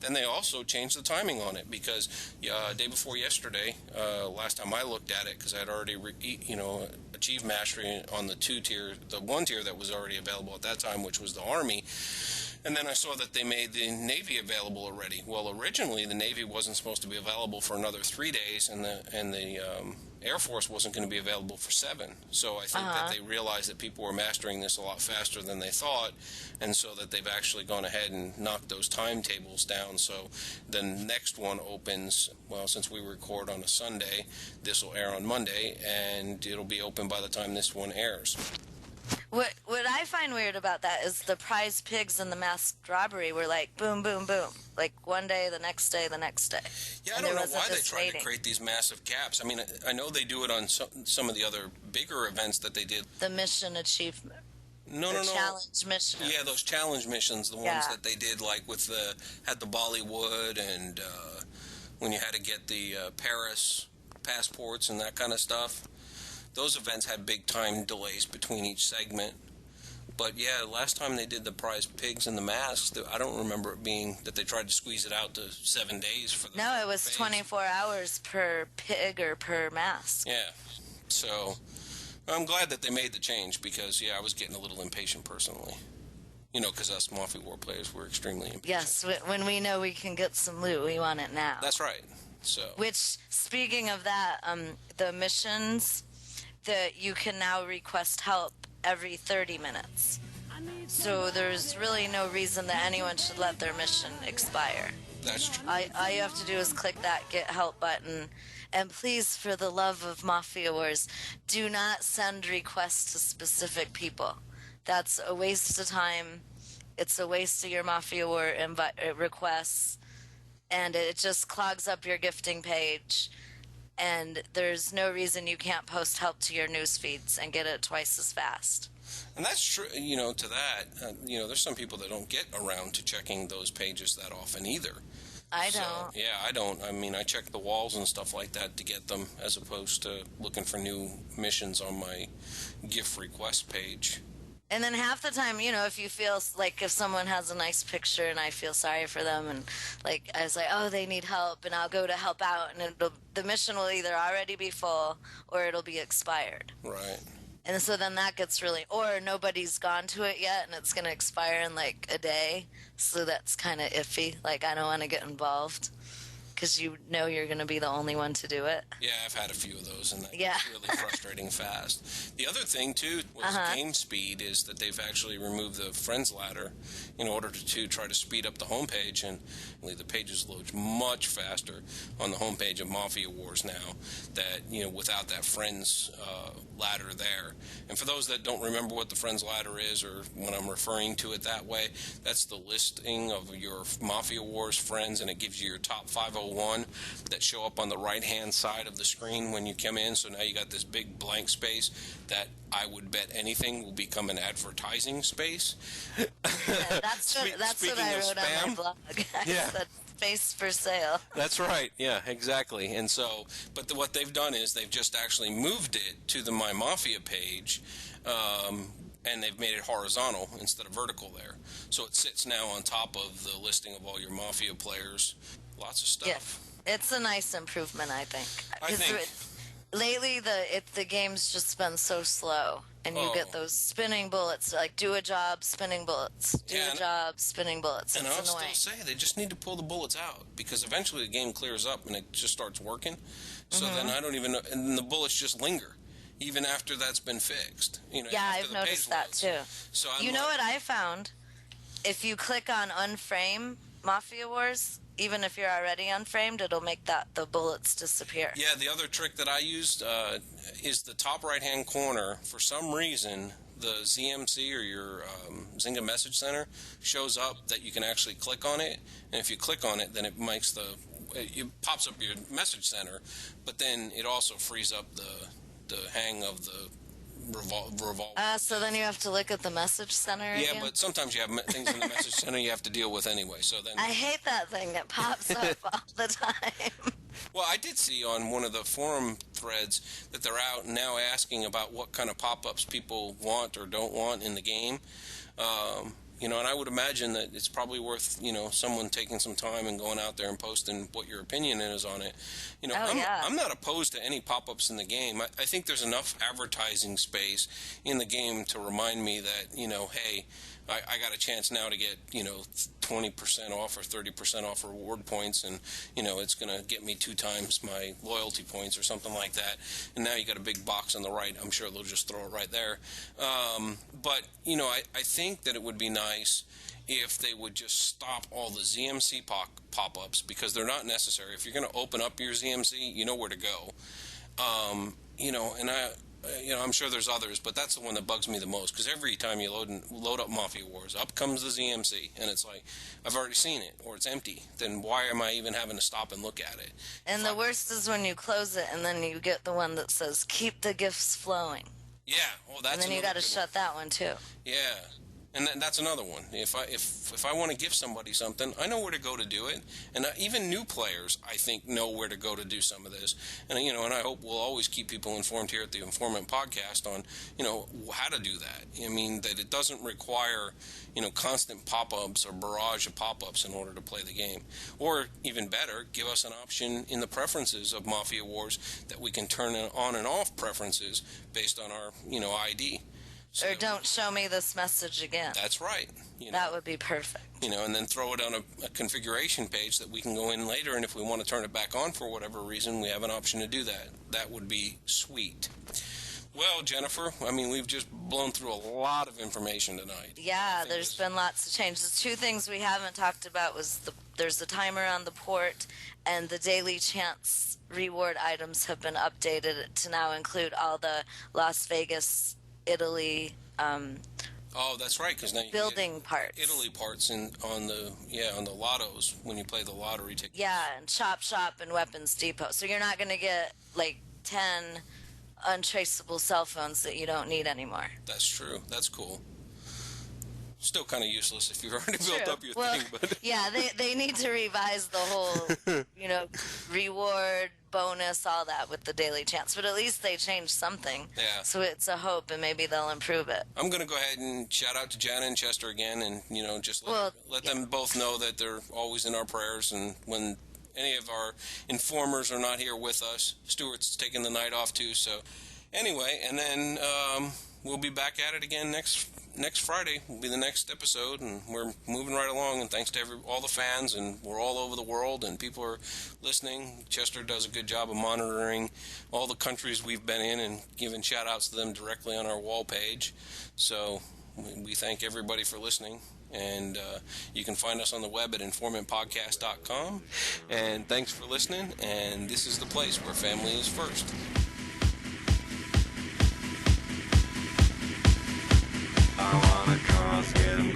then they also changed the timing on it because day before yesterday, last time I looked at it, because I had already achieved mastery on the one tier that was already available at that time, which was the Army. And then I saw that they made the Navy available already. Well, originally the Navy wasn't supposed to be available for another 3 days, and the Air Force wasn't going to be available for 7. So I think that they realized that people were mastering this a lot faster than they thought, and so that they've actually gone ahead and knocked those timetables down. So the next one opens, well, since we record on a Sunday, this will air on Monday, and it'll be open by the time this one airs. What I find weird about that is the prize pigs and the masked robbery were like boom, boom, boom. Like one day, the next day, the next day. Yeah, I don't know why they try to create these massive caps. I mean, I know they do it on some of the other bigger events that they did. The mission achievement. No. Challenge mission. Yeah, those challenge missions, the ones that they did, like with had the Bollywood and when you had to get the Paris passports and that kind of stuff. Those events had big time delays between each segment. But yeah, last time they did the prize pigs and the masks, I don't remember it being that they tried to squeeze it out to 7 days for the No, it was phase. 24 hours per pig or per mask. Yeah. So I'm glad that they made the change because, I was getting a little impatient personally. Because us Mafia War players were extremely impatient. Yes, when we know we can get some loot, we want it now. That's right. So. Which, speaking of that, the missions, that you can now request help every 30 minutes. So there's really no reason that anyone should let their mission expire. That's true. All you have to do is click that Get Help button. And please, for the love of Mafia Wars, do not send requests to specific people. That's a waste of time. It's a waste of your Mafia War requests. And it just clogs up your gifting page. And there's no reason you can't post help to your news feeds and get it twice as fast. And that's true, to that. There's some people that don't get around to checking those pages that often either. I don't. Yeah, I don't. I mean, I check the walls and stuff like that to get them as opposed to looking for new missions on my gift request page. And then half the time, if you feel like if someone has a nice picture and I feel sorry for them and like I was like, oh, they need help, and I'll go to help out, and the mission will either already be full or it'll be expired. Right. And so then that gets or nobody's gone to it yet and it's going to expire in like a day. So that's kind of iffy. Like I don't want to get involved because you're going to be the only one to do it. Yeah, I've had a few of those, and that's really frustrating fast. The other thing, too, with game speed is that they've actually removed the Friends ladder in order to try to speed up the homepage, and the pages load much faster on the homepage of Mafia Wars now without that Friends ladder there. And for those that don't remember what the Friends ladder is, or when I'm referring to it that way, that's the listing of your Mafia Wars friends, and it gives you your top 501 that show up on the right-hand side of the screen when you come in. So now you got this big blank space that I would bet anything will become an advertising space. Yeah, that's what I wrote on my blog. Yeah. Space for sale. That's right. Yeah, exactly. And so, but what they've done is they've just actually moved it to the My Mafia page, and they've made it horizontal instead of vertical there. So it sits now on top of the listing of all your Mafia players. Lots of stuff. Yeah, it's a nice improvement, I think. Lately, the game's just been so slow, and you get those spinning bullets, like do a job, spinning bullets, do a job, spinning bullets. And I'll still say they just need to pull the bullets out, because eventually the game clears up and it just starts working. So then I don't even know, and then the bullets just linger, even after that's been fixed. I've noticed that too. So know what I found? If you click on Unframe Mafia Wars, even if you're already unframed, it'll make the bullets disappear. Yeah, the other trick that I used is the top right-hand corner. For some reason, the ZMC or your Zynga Message Center shows up that you can actually click on it. And if you click on it, then it makes it pops up your message center. But then it also frees up the hang of the revolver. So then you have to look at the message center again? Yeah, but sometimes you have things in the message center you have to deal with anyway. So then I hate that thing that pops up all the time. Well, I did see on one of the forum threads that they're out now asking about what kind of pop-ups people want or don't want in the game. You know, and I would imagine that it's probably worth, you know, someone taking some time and going out there and posting what your opinion is on it. You know, I'm not opposed to any pop-ups in the game. I think there's enough advertising space in the game to remind me that, you know, hey, I got a chance now to get, you know, 20% off or 30% off reward points, and, you know, it's going to get me 2 times my loyalty points or something like that. And now you got a big box on the right. I'm sure they'll just throw it right there. But, you know, I think that it would be nice if they would just stop all the ZMC pop-ups, because they're not necessary. If you're going to open up your ZMC, you know where to go. You know, and I'm sure there's others, but that's the one that bugs me the most, because every time you load up Mafia Wars, up comes the ZMC, and it's like, I've already seen it, or it's empty. Then why am I even having to stop and look at it? And the worst is when you close it, and then you get the one that says, keep the gifts flowing. Yeah, well, that's. And then you got to shut that one too. Yeah. And that's another one. If I want to give somebody something, I know where to go to do it. And even new players, I think, know where to go to do some of this. And, you know, and I hope we'll always keep people informed here at the Informant podcast on, you know, how to do that. I mean, that it doesn't require, you know, constant pop-ups or barrage of pop-ups in order to play the game. Or, even better, give us an option in the preferences of Mafia Wars that we can turn on and off preferences based on our, you know, ID. So or don't show me this message again. That's right. You know, that would be perfect. You know, and then throw it on a configuration page that we can go in later, and if we want to turn it back on for whatever reason, we have an option to do that. That would be sweet. Well, Jennifer, I mean, we've just blown through a lot of information tonight. Yeah, there's been lots of changes. 2 things we haven't talked about was there's a timer on the port, and the daily chance reward items have been updated to now include all the Las Vegas, Italy, oh, that's right, because now you building parts, Italy parts on the lottos when you play the lottery tickets. Yeah, and Chop Shop and Weapons Depot. So you're not going to get like 10 untraceable cell phones that you don't need anymore. That's true. That's cool. Still kind of useless if you've already built up your thing. But yeah, they need to revise the whole, you know, reward, bonus, all that with the daily chance. But at least they changed something. Yeah. So it's a hope, and maybe they'll improve it. I'm going to go ahead and shout out to Jana and Chester again, and, you know, just let them both know that they're always in our prayers. And when any of our informers are not here with us, Stuart's taking the night off too. So anyway, and then we'll be back at it again next Friday will be the next episode, and we're moving right along, and thanks to all the fans, and we're all over the world, and people are listening. Chester does a good job of monitoring all the countries we've been in and giving shout-outs to them directly on our wall page. So we thank everybody for listening, and you can find us on the web at informantpodcast.com, and thanks for listening, and this is the place where family is first. I wanna cross, get 'em